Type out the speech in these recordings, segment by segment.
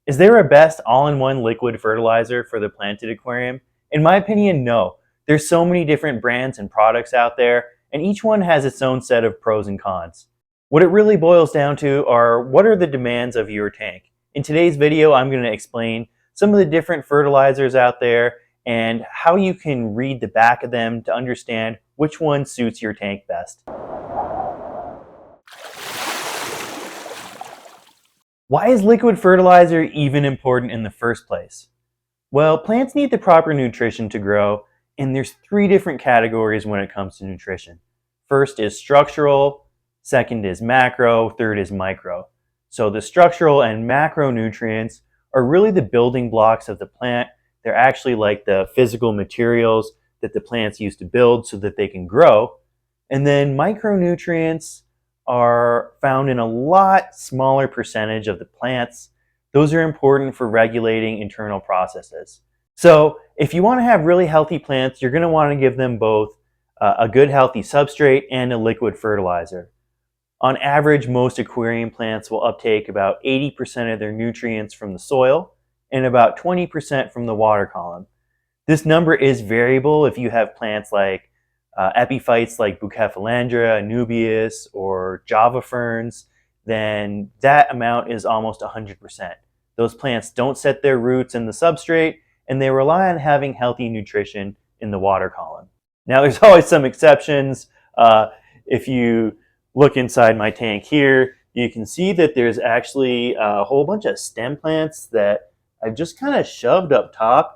Is there a best all-in-one liquid fertilizer for the planted aquarium? In my opinion, no. There's so many different brands and products out there, and each one has its own set of pros and cons. What it really boils down to are what are the demands of your tank. In today's video, I'm going to explain some of the different fertilizers out there and how you can read the back of them to understand which one suits your tank best. Why is liquid fertilizer even important in the first place? Well, plants need the proper nutrition to grow, and there's three different categories when it comes to nutrition. First is structural, second is macro, third is micro. So the structural and macronutrients are really the building blocks of the plant. They're actually like the physical materials that the plants use to build so that they can grow. And then micronutrients are found in a lot smaller percentage of the plants. Those are important for regulating internal processes. So if you want to have really healthy plants, you're going to want to give them both a good healthy substrate and a liquid fertilizer. On average, most aquarium plants will uptake about 80% of their nutrients from the soil and about 20% from the water column. This number is variable if you have plants like epiphytes like Bucephalandra, Anubias, or Java ferns, then that amount is almost 100%. Those plants don't set their roots in the substrate, and they rely on having healthy nutrition in the water column. Now, there's always some exceptions. If you look inside my tank here, you can see that there's actually a whole bunch of stem plants that I've just kind of shoved up top.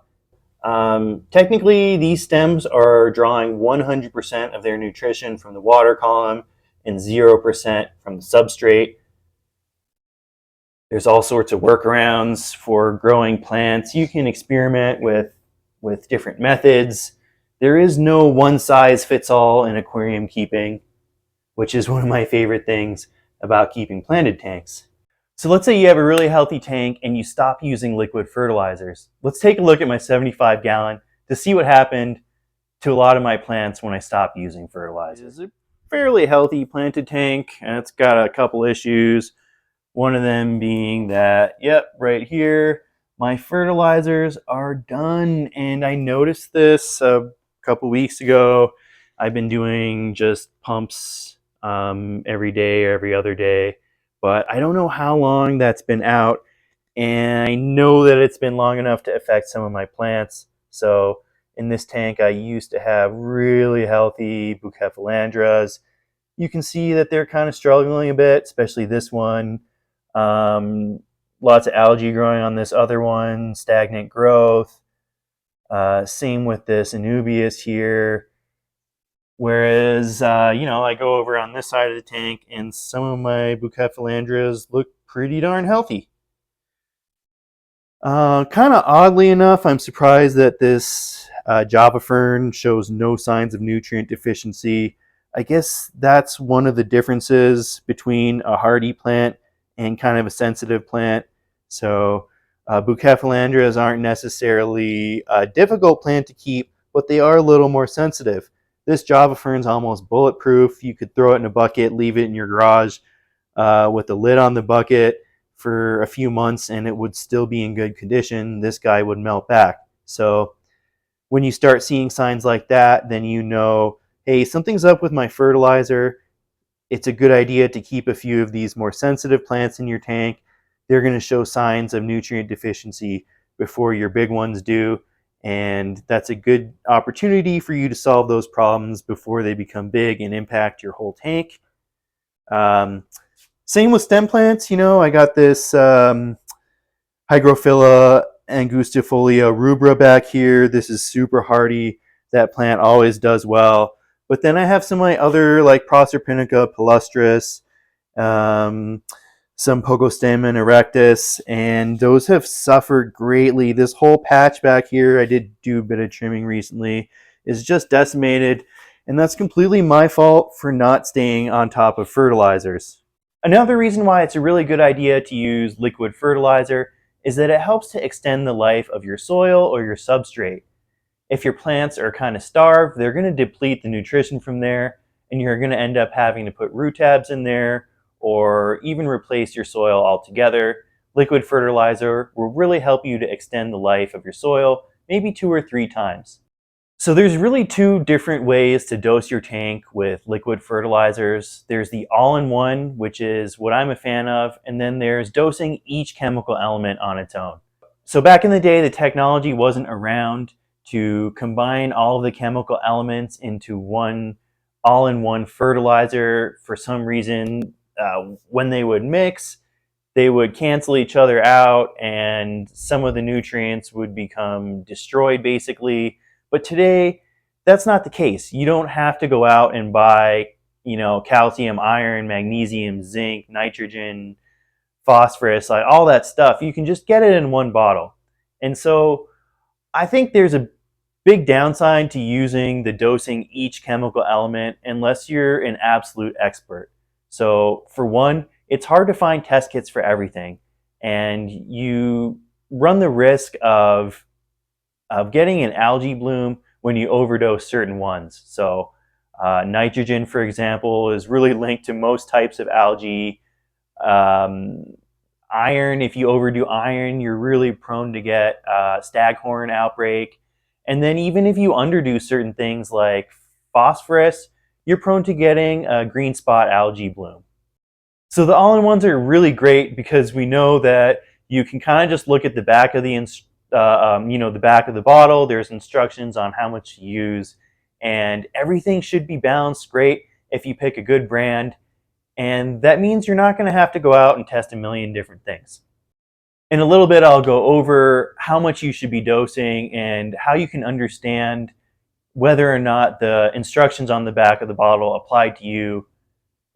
Technically, these stems are drawing 100% of their nutrition from the water column and 0% from the substrate. There's all sorts of workarounds for growing plants. You can experiment with different methods. There is no one-size-fits-all in aquarium keeping, which is one of my favorite things about keeping planted tanks. So let's say you have a really healthy tank and you stop using liquid fertilizers. Let's take a look at my 75-gallon to see what happened to a lot of my plants when I stopped using fertilizer. It's a fairly healthy planted tank, and it's got a couple issues. One of them being that, right here, my fertilizers are done, and I noticed this a couple weeks ago. I've been doing just pumps every day or every other day. But I don't know how long that's been out, and I know that it's been long enough to affect some of my plants. So in this tank, I used to have really healthy Bucephalandras. You can see that they're kind of struggling a bit, especially this one. Lots of algae growing on this other one, stagnant growth. Same with this Anubias here. Whereas, I go over on this side of the tank and some of my Bucephalandras look pretty darn healthy. Kind of oddly enough, I'm surprised that this Java fern shows no signs of nutrient deficiency. I guess that's one of the differences between a hardy plant and kind of a sensitive plant. So Bucephalandras aren't necessarily a difficult plant to keep, but they are a little more sensitive. This Java fern's almost bulletproof. You could throw it in a bucket, leave it in your garage with the lid on the bucket for a few months, and it would still be in good condition. This guy would melt back. So when you start seeing signs like that, then you know, hey, something's up with my fertilizer. It's a good idea to keep a few of these more sensitive plants in your tank. They're going to show signs of nutrient deficiency before your big ones do. And that's a good opportunity for you to solve those problems before they become big and impact your whole tank. Same with stem plants. I got this Hygrophila angustifolia rubra back here. This is super hardy. That plant always does well. But then I have some of my other, like Proserpinica palustris, some Pogostemon erectus, and those have suffered greatly. This whole patch back here, I did do a bit of trimming recently, is just decimated, and that's completely my fault for not staying on top of fertilizers. Another reason why it's a really good idea to use liquid fertilizer is that it helps to extend the life of your soil or your substrate. If your plants are kind of starved, they're going to deplete the nutrition from there, and you're going to end up having to put root tabs in there or even replace your soil altogether, liquid fertilizer will really help you to extend the life of your soil, maybe 2 or 3 times. So there's really 2 different ways to dose your tank with liquid fertilizers. There's the all-in-one, which is what I'm a fan of, and then there's dosing each chemical element on its own. So back in the day, the technology wasn't around to combine all of the chemical elements into one all-in-one fertilizer. For some reason, when they would mix, they would cancel each other out and some of the nutrients would become destroyed basically. But today, that's not the case. You don't have to go out and buy, calcium, iron, magnesium, zinc, nitrogen, phosphorus, like all that stuff. You can just get it in one bottle. And so I think there's a big downside to using the dosing each chemical element unless you're an absolute expert. So for one, it's hard to find test kits for everything. And you run the risk of getting an algae bloom when you overdose certain ones. So nitrogen, for example, is really linked to most types of algae. Iron, if you overdo iron, you're really prone to get staghorn outbreak. And then even if you underdo certain things like phosphorus, you're prone to getting a green spot algae bloom. So the all-in-ones are really great because we know that you can kind of just look at the back of the back of the bottle. There's instructions on how much to use, and everything should be balanced great if you pick a good brand. And that means you're not going to have to go out and test a million different things. In a little bit, I'll go over how much you should be dosing and how you can understand whether or not the instructions on the back of the bottle apply to you,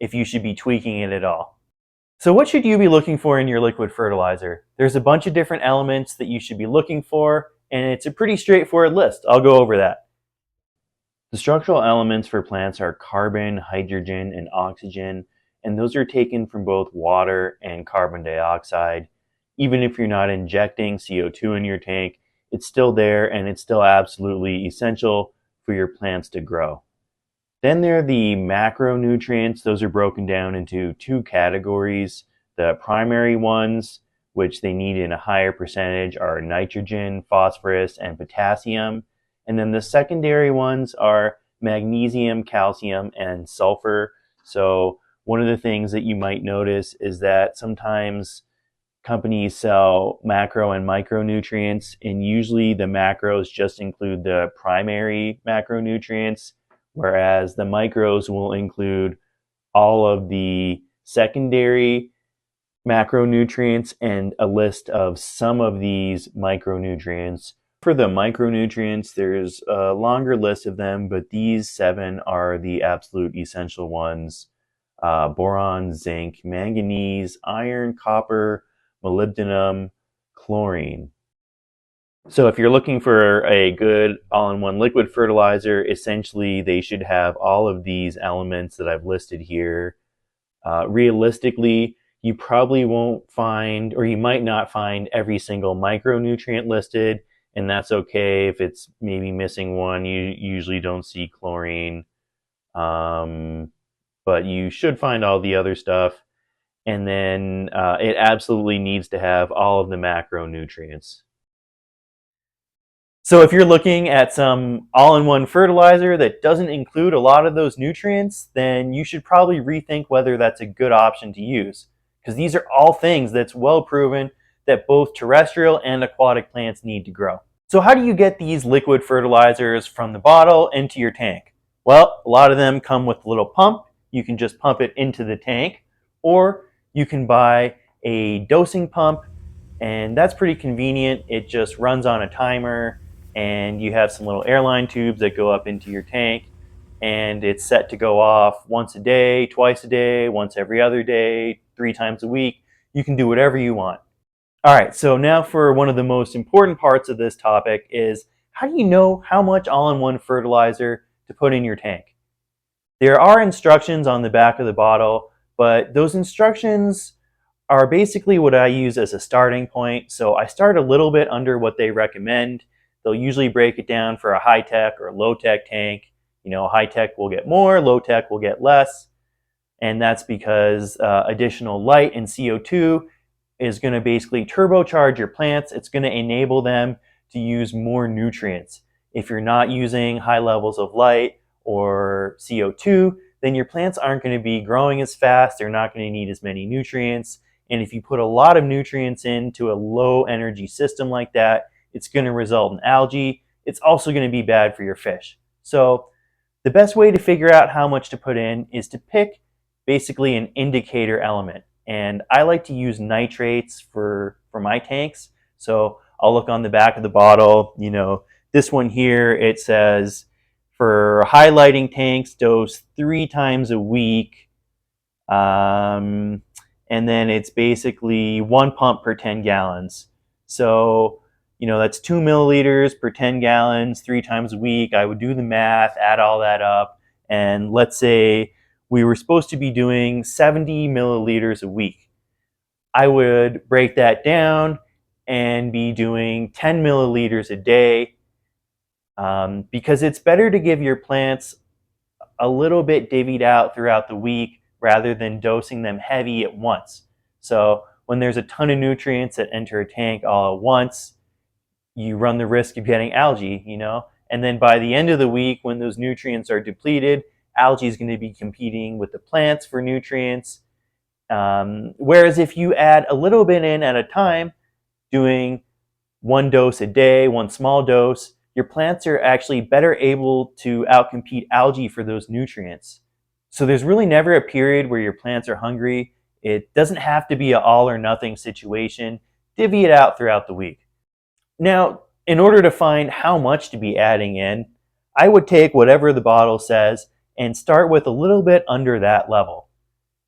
if you should be tweaking it at all. So what should you be looking for in your liquid fertilizer? There's a bunch of different elements that you should be looking for, and it's a pretty straightforward list. I'll go over that. The structural elements for plants are carbon, hydrogen, and oxygen, and those are taken from both water and carbon dioxide. Even if you're not injecting CO2 in your tank, it's still there and it's still absolutely essential for your plants to grow. Then there are the macronutrients. Those are broken down into 2 categories. The primary ones, which they need in a higher percentage, are nitrogen, phosphorus, and potassium. And then the secondary ones are magnesium, calcium, and sulfur. So one of the things that you might notice is that sometimes companies sell macro and micronutrients, and usually the macros just include the primary macronutrients, whereas the micros will include all of the secondary macronutrients and a list of some of these micronutrients. For the micronutrients, there's a longer list of them, but these 7 are the absolute essential ones. Boron, zinc, manganese, iron, copper, molybdenum, chlorine. So if you're looking for a good all-in-one liquid fertilizer, essentially they should have all of these elements that I've listed here. Realistically, you probably won't find, or you might not find every single micronutrient listed, and that's okay if it's maybe missing one. You usually don't see chlorine, but you should find all the other stuff. And then it absolutely needs to have all of the macronutrients. So if you're looking at some all-in-one fertilizer that doesn't include a lot of those nutrients, then you should probably rethink whether that's a good option to use. Because these are all things that's well proven that both terrestrial and aquatic plants need to grow. So how do you get these liquid fertilizers from the bottle into your tank? Well, a lot of them come with a little pump. You can just pump it into the tank, or you can buy a dosing pump, and that's pretty convenient. It just runs on a timer, and you have some little airline tubes that go up into your tank, and it's set to go off once a day, twice a day, once every other day, 3 times a week. You can do whatever you want. All right, so now for one of the most important parts of this topic is, how do you know how much all-in-one fertilizer to put in your tank? There are instructions on the back of the bottle, but those instructions are basically what I use as a starting point. So I start a little bit under what they recommend. They'll usually break it down for a high-tech or low-tech tank. High-tech will get more, low-tech will get less. And that's because additional light and CO2 is going to basically turbocharge your plants. It's going to enable them to use more nutrients. If you're not using high levels of light or CO2, then your plants aren't going to be growing as fast. They're not going to need as many nutrients. And if you put a lot of nutrients into a low energy system like that, it's going to result in algae. It's also going to be bad for your fish. So the best way to figure out how much to put in is to pick basically an indicator element. And I like to use nitrates for my tanks. So I'll look on the back of the bottle. This one here, it says for highlighting tanks, dose 3 times a week. And then it's basically 1 pump per 10 gallons. So, that's 2 milliliters per 10 gallons, 3 times a week. I would do the math, add all that up. And let's say we were supposed to be doing 70 milliliters a week. I would break that down and be doing 10 milliliters a day, because it's better to give your plants a little bit divvied out throughout the week rather than dosing them heavy at once. So when there's a ton of nutrients that enter a tank all at once, you run the risk of getting algae, and then by the end of the week, when those nutrients are depleted, algae is going to be competing with the plants for nutrients. Whereas if you add a little bit in at a time, doing 1 dose a day, 1 small dose, your plants are actually better able to outcompete algae for those nutrients. So there's really never a period where your plants are hungry. It doesn't have to be an all or nothing situation. Divvy it out throughout the week. Now, in order to find how much to be adding in, I would take whatever the bottle says and start with a little bit under that level.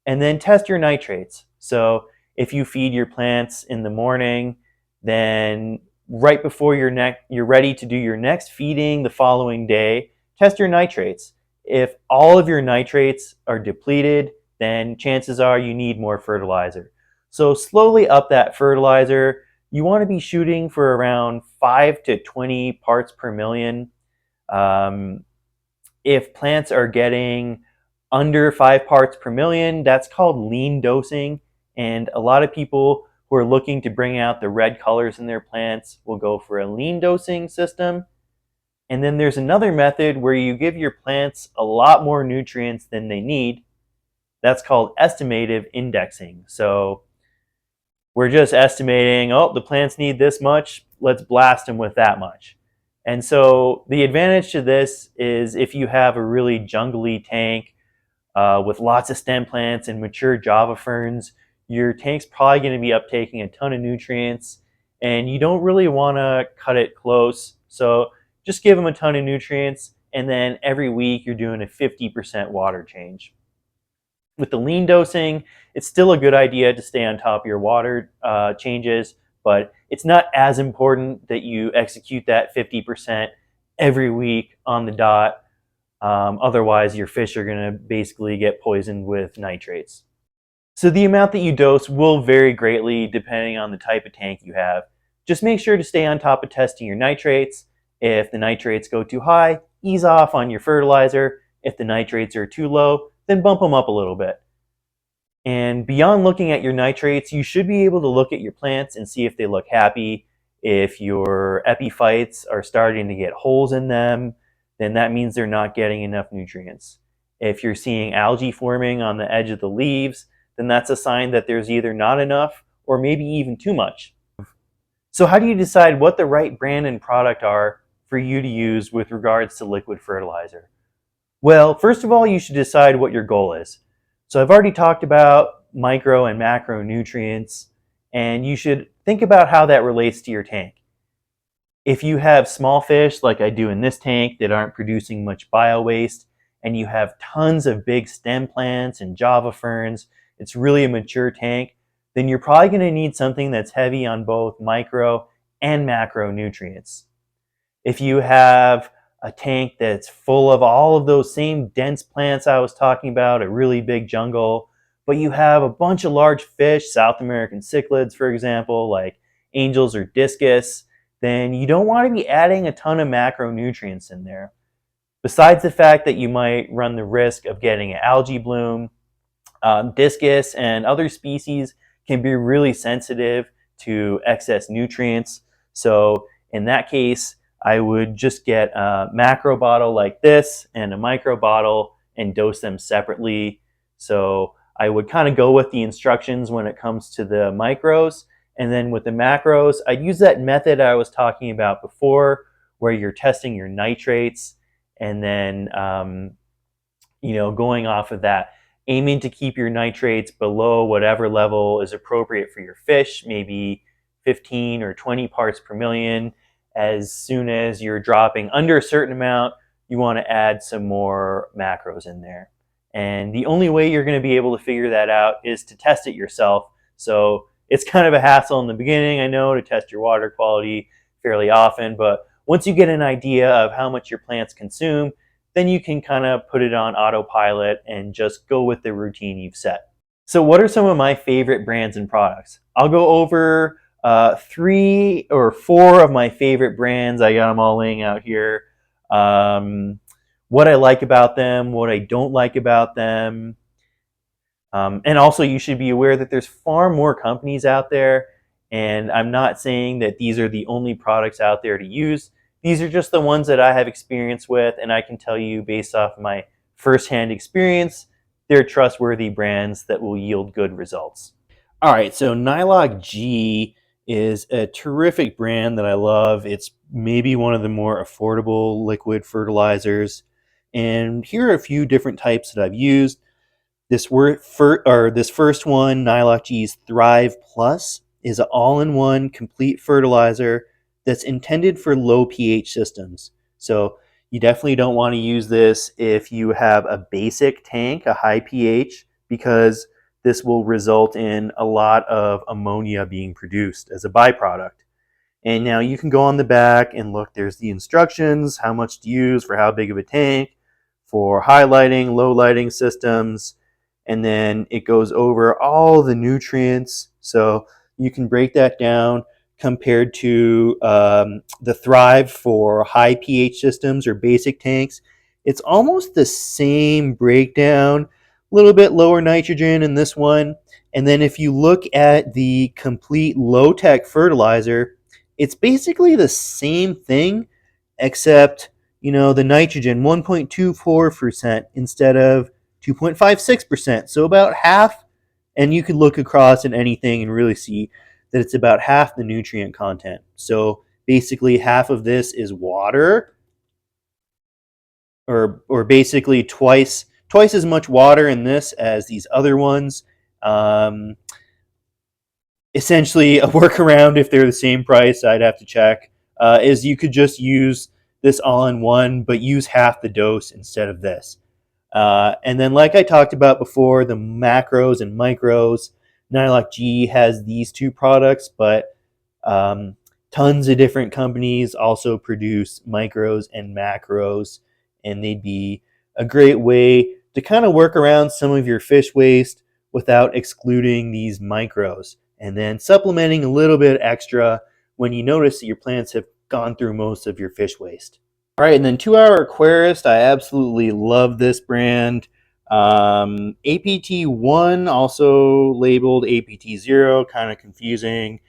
And then test your nitrates. So if you feed your plants in the morning, then right before you're ready to do your next feeding the following day, test your nitrates. If all of your nitrates are depleted, then chances are you need more fertilizer. So slowly up that fertilizer. You want to be shooting for around 5 to 20 parts per million. If plants are getting under 5 parts per million, that's called lean dosing. And a lot of people who are looking to bring out the red colors in their plants will go for a lean dosing system. And then there's another method where you give your plants a lot more nutrients than they need. That's called estimative indexing. So we're just estimating, the plants need this much, let's blast them with that much. And so the advantage to this is if you have a really jungly tank with lots of stem plants and mature Java ferns, your tank's probably going to be uptaking a ton of nutrients, and you don't really want to cut it close. So just give them a ton of nutrients, and then every week you're doing a 50% water change. With the lean dosing, it's still a good idea to stay on top of your water changes, but it's not as important that you execute that 50% every week on the dot. Otherwise, your fish are going to basically get poisoned with nitrates. So the amount that you dose will vary greatly depending on the type of tank you have. Just make sure to stay on top of testing your nitrates. If the nitrates go too high, ease off on your fertilizer. If the nitrates are too low, then bump them up a little bit. And beyond looking at your nitrates, you should be able to look at your plants and see if they look happy. If your epiphytes are starting to get holes in them, then that means they're not getting enough nutrients. If you're seeing algae forming on the edge of the leaves, then that's a sign that there's either not enough or maybe even too much. So how do you decide what the right brand and product are for you to use with regards to liquid fertilizer? Well, first of all, you should decide what your goal is. So I've already talked about micro and macronutrients, and you should think about how that relates to your tank. If you have small fish, like I do in this tank, that aren't producing much bio waste, and you have tons of big stem plants and Java ferns, it's really a mature tank, then you're probably going to need something that's heavy on both micro and macronutrients. If you have a tank that's full of all of those same dense plants I was talking about, a really big jungle, but you have a bunch of large fish, South American cichlids, for example, like angels or discus, then you don't want to be adding a ton of macronutrients in there. Besides the fact that you might run the risk of getting an algae bloom, discus and other species can be really sensitive to excess nutrients. So in that case, I would just get a macro bottle like this and a micro bottle and dose them separately. So I would kind of go with the instructions when it comes to the micros. And then with the macros, I'd use that method I was talking about before, where you're testing your nitrates and then going off of that, aiming to keep your nitrates below whatever level is appropriate for your fish, maybe 15 or 20 parts per million. As soon as you're dropping under a certain amount, you want to add some more macros in there. And the only way you're going to be able to figure that out is to test it yourself. So it's kind of a hassle in the beginning, I know, to test your water quality fairly often, but once you get an idea of how much your plants consume, then you can kind of put it on autopilot and just go with the routine you've set. So what are some of my favorite brands and products? I'll go over 3 or 4 of my favorite brands. I got them all laying out here. What I like about them, what I don't like about them. And also you should be aware that there's far more companies out there, and I'm not saying that these are the only products out there to use. These are just the ones that I have experience with, and I can tell you based off my firsthand experience, they're trustworthy brands that will yield good results. All right, so ALGAE is a terrific brand that I love. It's maybe one of the more affordable liquid fertilizers. And here are a few different types that I've used. This first one, ALGAE's Thrive Plus, is an all-in-one complete fertilizer that's intended for low pH systems. So you definitely don't want to use this if you have a basic tank, a high pH, because this will result in a lot of ammonia being produced as a byproduct. And now you can go on the back and look, there's the instructions, how much to use for how big of a tank, for high lighting, low lighting systems, and then it goes over all the nutrients. So you can break that down compared to the Thrive for high pH systems or basic tanks. It's almost the same breakdown, a little bit lower nitrogen in this one. And then if you look at the complete low-tech fertilizer, it's basically the same thing, except, the nitrogen 1.24% instead of 2.56%. So about half, and you can look across at anything and really see that it's about half the nutrient content. So basically half of this is water, or basically twice as much water in this as these other ones. Essentially, a workaround, if they're the same price, I'd have to check, is you could just use this all-in-one, but use half the dose instead of this. And then, like I talked about before, the macros and micros, ALGAE has these 2 products, but tons of different companies also produce micros and macros, and they'd be a great way to kind of work around some of your fish waste without excluding these micros, and then supplementing a little bit extra when you notice that your plants have gone through most of your fish waste. All right, and then 2-Hour Aquarist, I absolutely love this brand. APT1, also labeled APT0, kind of confusing,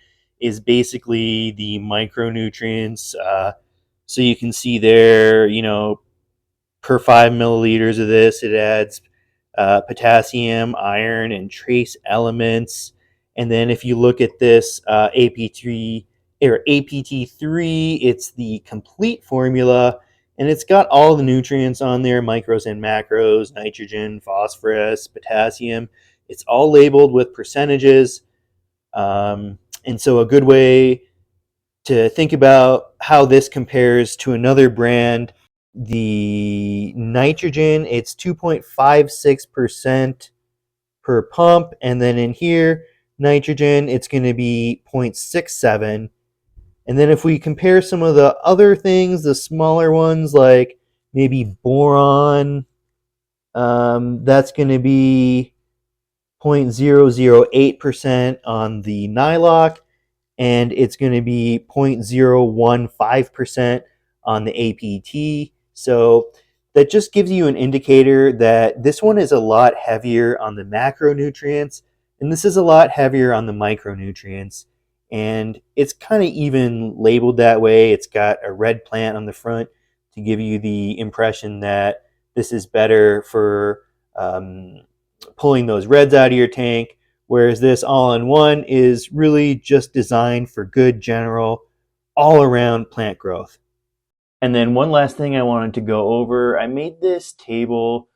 is basically the micronutrients. So you can see there, per 5 milliliters of this, it adds potassium, iron, and trace elements. And then if you look at this APT3, it's the complete formula, and it's got all the nutrients on there, micros and macros, nitrogen, phosphorus, potassium. It's all labeled with percentages. And so a good way to think about how this compares to another brand, the nitrogen, it's 2.56% per pump, and then in here, nitrogen, it's going to be 0.67. And then if we compare some of the other things, the smaller ones like maybe boron, that's going to be 0.008% on the NILOC, and it's going to be 0.015% on the APT. So that just gives you an indicator that this one is a lot heavier on the macronutrients And this is a lot heavier on the micronutrients, and it's kind of even labeled that way. It's got a red plant on the front to give you the impression that this is better for pulling those reds out of your tank, whereas this all-in-one is really just designed for good general all-around plant growth. And then one last thing I wanted to go over, I made this table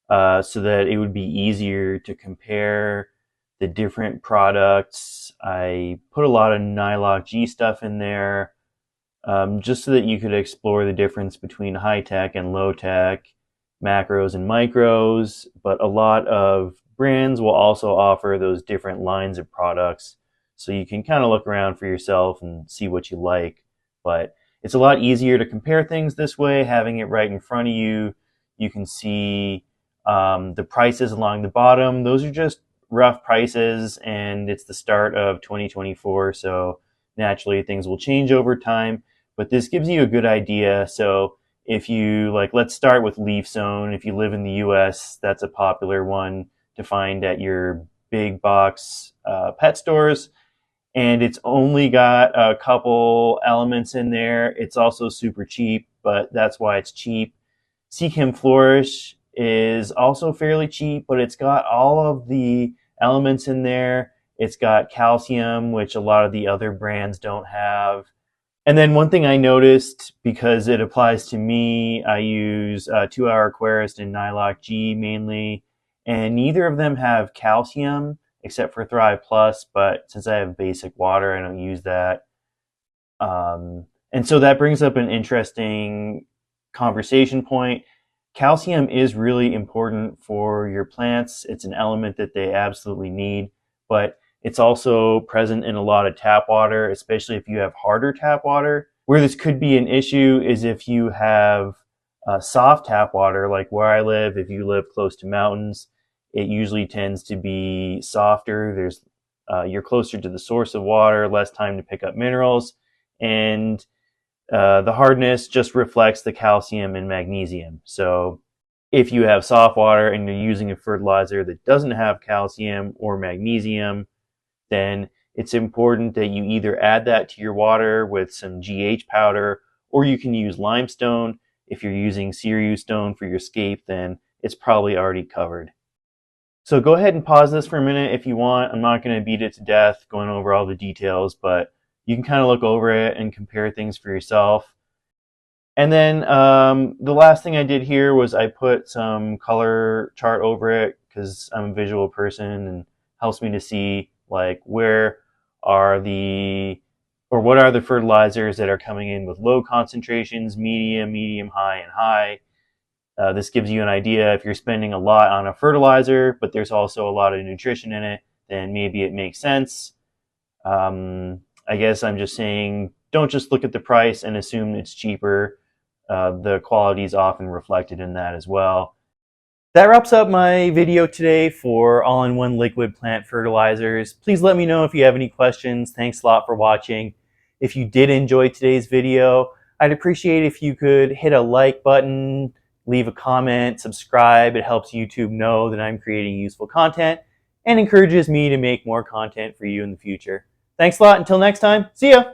so that it would be easier to compare the different products. I put a lot of ALGAE stuff in there, just so that you could explore the difference between high tech and low tech, macros and micros. But a lot of brands will also offer those different lines of products, so you can kind of look around for yourself and see what you like. But it's a lot easier to compare things this way, having it right in front of you. You can see the prices along the bottom. Those are just rough prices, and it's the start of 2024, so naturally things will change over time, but this gives you a good idea. So if you let's start with leaf zone. If you live in the US, that's a popular one to find at your big box pet stores, and it's only got a couple elements in there. It's also super cheap, but that's why it's cheap. Seachem Flourish is also fairly cheap, but it's got all of the elements in there. It's got calcium, which a lot of the other brands don't have. And then one thing I noticed, because it applies to me, I use 2-Hour Aquarist and ALGAE mainly, and neither of them have calcium except for Thrive Plus, but since I have basic water, I don't use that. And so that brings up an interesting conversation point. Calcium is really important for your plants. It's an element that they absolutely need, but it's also present in a lot of tap water, especially if you have harder tap water. Where this could be an issue is if you have soft tap water, like where I live. If you live close to mountains, it usually tends to be softer. You're closer to the source of water, less time to pick up minerals, and the hardness just reflects the calcium and magnesium. So if you have soft water and you're using a fertilizer that doesn't have calcium or magnesium, then it's important that you either add that to your water with some GH powder, or you can use limestone. If you're using Cereus stone for your scape, then it's probably already covered. So go ahead and pause this for a minute if you want. I'm not going to beat it to death going over all the details, but you can kind of look over it and compare things for yourself. And then the last thing I did here was I put some color chart over it, because I'm a visual person and helps me to see what are the fertilizers that are coming in with low concentrations, medium, high, and high. This gives you an idea. If you're spending a lot on a fertilizer, but there's also a lot of nutrition in it, then maybe it makes sense. I guess I'm just saying, don't just look at the price and assume it's cheaper. The quality is often reflected in that as well. That wraps up my video today for all-in-one liquid plant fertilizers. Please let me know if you have any questions. Thanks a lot for watching. If you did enjoy today's video, I'd appreciate if you could hit a like button, leave a comment, subscribe. It helps YouTube know that I'm creating useful content and encourages me to make more content for you in the future. Thanks a lot. Until next time, see ya!